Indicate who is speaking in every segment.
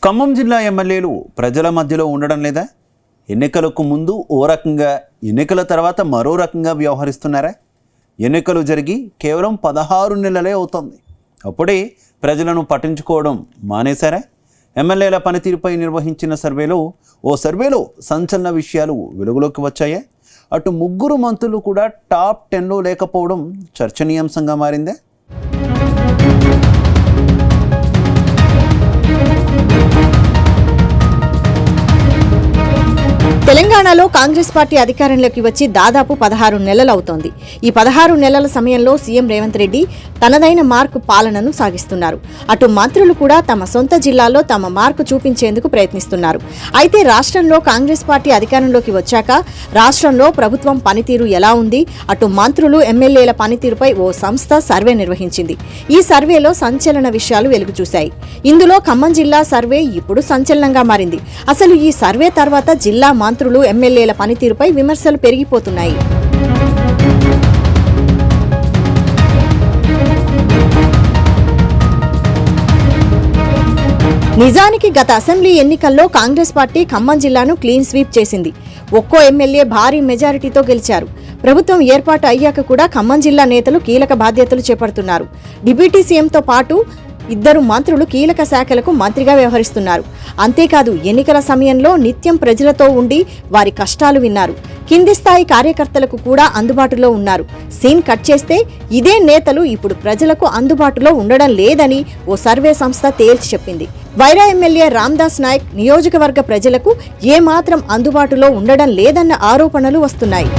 Speaker 1: ఖమ్మం జిల్లా ఎమ్మెల్యేలు ప్రజల మధ్యలో ఉండడం లేదా? ఎన్నికలకు ముందు ఓ రకంగా, ఎన్నికల తర్వాత మరో రకంగా వ్యవహరిస్తున్నారా? ఎన్నికలు జరిగి కేవలం 16 నెలలే అవుతుంది. అప్పుడే ప్రజలను పట్టించుకోవడం మానేశారా? ఎమ్మెల్యేల పనితీరుపై నిర్వహించిన సర్వేలో సంచలన విషయాలు వెలుగులోకి వచ్చాయా? అటు ముగ్గురు మంత్రులు కూడా టాప్ 10లో లేకపోవడం చర్చనీయాంశంగా మారిందే.
Speaker 2: తెలంగాణలో కాంగ్రెస్ పార్టీ అధికారంలోకి వచ్చి దాదాపు 16 నెలలు అవుతోంది. ఈ 16 నెలల సమయంలో సీఎం రేవంత్ రెడ్డి తనదైన మార్కు పాలనను సాగిస్తున్నారు. అటు మంత్రులు కూడా తమ సొంత జిల్లాల్లో తమ మార్కు చూపించేందుకు ప్రయత్నిస్తున్నారు. అయితే రాష్ట్రంలో కాంగ్రెస్ పార్టీ అధికారంలోకి వచ్చాక రాష్ట్రంలో ప్రభుత్వం పనితీరు ఎలా ఉంది, అటు మంత్రులు ఎమ్మెల్యేల పనితీరుపై ఓ సంస్థ సర్వే నిర్వహించింది. ఈ సర్వేలో సంచలన విషయాలు వెలుగు చూశాయి. ఇందులో ఖమ్మం జిల్లా సర్వే ఇప్పుడు సంచలనంగా మారింది. అసలు ఈ సర్వే తర్వాత జిల్లా మంత్రులు ఎమ్మెల్యేల పనితీరుపై విమర్శలు పెరిగిపోతున్నాయి. నిజానికి గత అసెంబ్లీ ఎన్నికల్లో కాంగ్రెస్ పార్టీ ఖమ్మం జిల్లాను క్లీన్ స్వీప్ చేసింది. ఒక్కో ఎమ్మెల్యే భారీ మెజారిటీతో గెలిచారు. ప్రభుత్వం ఏర్పాటు అయ్యాక కూడా ఖమ్మం జిల్లా నేతలు కీలక బాధ్యతలు చేపడుతున్నారు. డిప్యూటీ సీఎంతో పాటు 2 మంత్రులు కీలక శాఖలకు మంత్రిగా వ్యవహరిస్తున్నారు. అంతేకాదు ఎన్నికల సమయంలో నిత్యం ప్రజలతో ఉండి వారి కష్టాలు విన్నారు. కింది స్థాయి కార్యకర్తలకు కూడా అందుబాటులో ఉన్నారు. సీన్ కట్ చేస్తే ఇదే నేతలు ఇప్పుడు ప్రజలకు అందుబాటులో ఉండడం లేదని ఓ సర్వే సంస్థ తేల్చి చెప్పింది. వైరా ఎమ్మెల్యే రామ్దాస్ నాయక్ నియోజకవర్గ ప్రజలకు ఏమాత్రం అందుబాటులో ఉండడం లేదన్న ఆరోపణలు వస్తున్నాయి.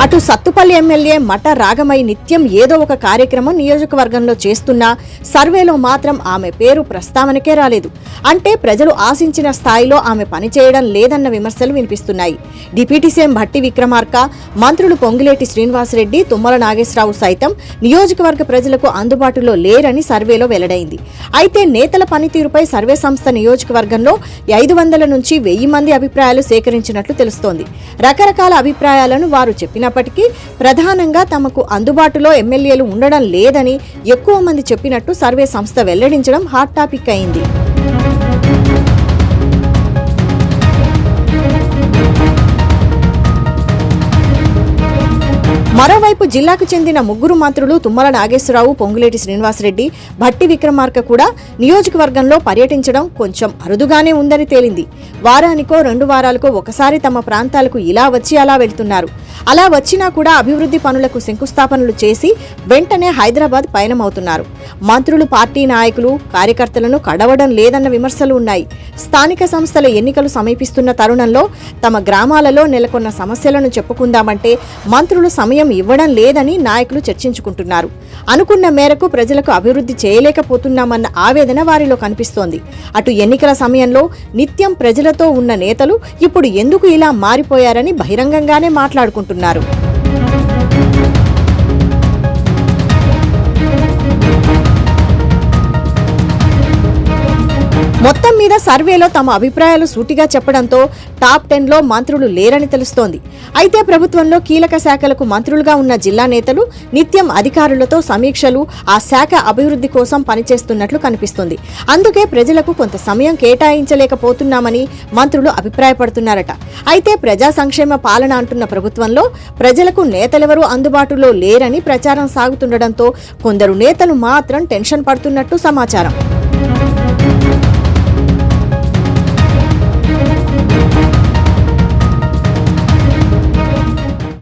Speaker 2: అటు సత్తుపల్లి ఎమ్మెల్యే మఠ రాగమయ్య నిత్యం ఏదో ఒక కార్యక్రమం నియోజకవర్గంలో చేస్తున్నా సర్వేలో మాత్రం ఆమె పేరు ప్రస్తావనకే రాలేదు. అంటే ప్రజలు ఆశించిన స్థాయిలో ఆమె పనిచేయడం లేదన్న విమర్శలు వినిపిస్తున్నాయి. డిప్యూటీ సీఎం భట్టి విక్రమార్క, మంత్రులు పొంగులేటి శ్రీనివాసరెడ్డి, తుమ్మల నాగేశ్వరరావు సైతం నియోజకవర్గ ప్రజలకు అందుబాటులో లేరని సర్వేలో వెల్లడైంది. అయితే నేతల పనితీరుపై సర్వే సంస్థ నియోజకవర్గంలో 500 నుంచి 1000 మంది అభిప్రాయాలు సేకరించినట్లు తెలుస్తోంది. రకరకాల అభిప్రాయాలను వారు చెప్పినప్పటికీ ప్రధానంగా తమకు అందుబాటులో ఎమ్మెల్యేలు ఉండడం లేదని ఎక్కువ మంది చెప్పినట్టు సర్వే సంస్థ వెల్లడించడం హాట్ టాపిక్ అయింది. మరోవైపు జిల్లాకు చెందిన 3 మంత్రులు తుమ్మల నాగేశ్వరరావు, పొంగులేటి శ్రీనివాసరెడ్డి, భట్టి విక్రమార్క కూడా నియోజకవర్గంలో పర్యటించడం కొంచెం అరుదుగానే ఉందని తేలింది. వారానికో 2 వారాలకో ఒకసారి తమ ప్రాంతాలకు ఇలా వచ్చి అలా వెళ్తున్నారు. అలా వచ్చినా కూడా అభివృద్ధి పనులకు శంకుస్థాపనలు చేసి వెంటనే హైదరాబాద్ పయనమవుతున్నారు. మంత్రులు పార్టీ నాయకులు, కార్యకర్తలను కడవడం లేదన్న విమర్శలు ఉన్నాయి. స్థానిక సంస్థల ఎన్నికలు సమీపిస్తున్న తరుణంలో తమ గ్రామాలలో నెలకొన్న సమస్యలను చెప్పుకుందామంటే మంత్రులు సమయం ఇవ్వడం లేదని నాయకులు చర్చించుకుంటున్నారు. అనుకున్న మేరకు ప్రజలకు అభివృద్ధి చేయలేకపోతున్నామన్న ఆవేదన వారిలో కనిపిస్తోంది. అటు ఎన్నికల సమయంలో నిత్యం ప్రజలతో ఉన్న నేతలు ఇప్పుడు ఎందుకు ఇలా మారిపోయారని బహిరంగంగానే మాట్లాడుకుంటున్నారు. మొత్తం మీద సర్వేలో తమ అభిప్రాయాలు సూటిగా చెప్పడంతో టాప్ 10లో మంత్రులు లేరని తెలుస్తోంది. అయితే ప్రభుత్వంలో కీలక శాఖలకు మంత్రులుగా ఉన్న జిల్లా నేతలు నిత్యం అధికారులతో సమీక్షలు, ఆ శాఖ అభివృద్ధి కోసం పనిచేస్తున్నట్లు కనిపిస్తుంది. అందుకే ప్రజలకు కొంత సమయం కేటాయించలేకపోతున్నామని మంత్రులు అభిప్రాయపడుతున్నారట. అయితే ప్రజా సంక్షేమ పాలన అంటున్న ప్రభుత్వంలో ప్రజలకు నేతలెవరూ అందుబాటులో లేరని ప్రచారం సాగుతుండటంతో కొందరు నేతలు మాత్రం టెన్షన్ పడుతున్నట్టు సమాచారం.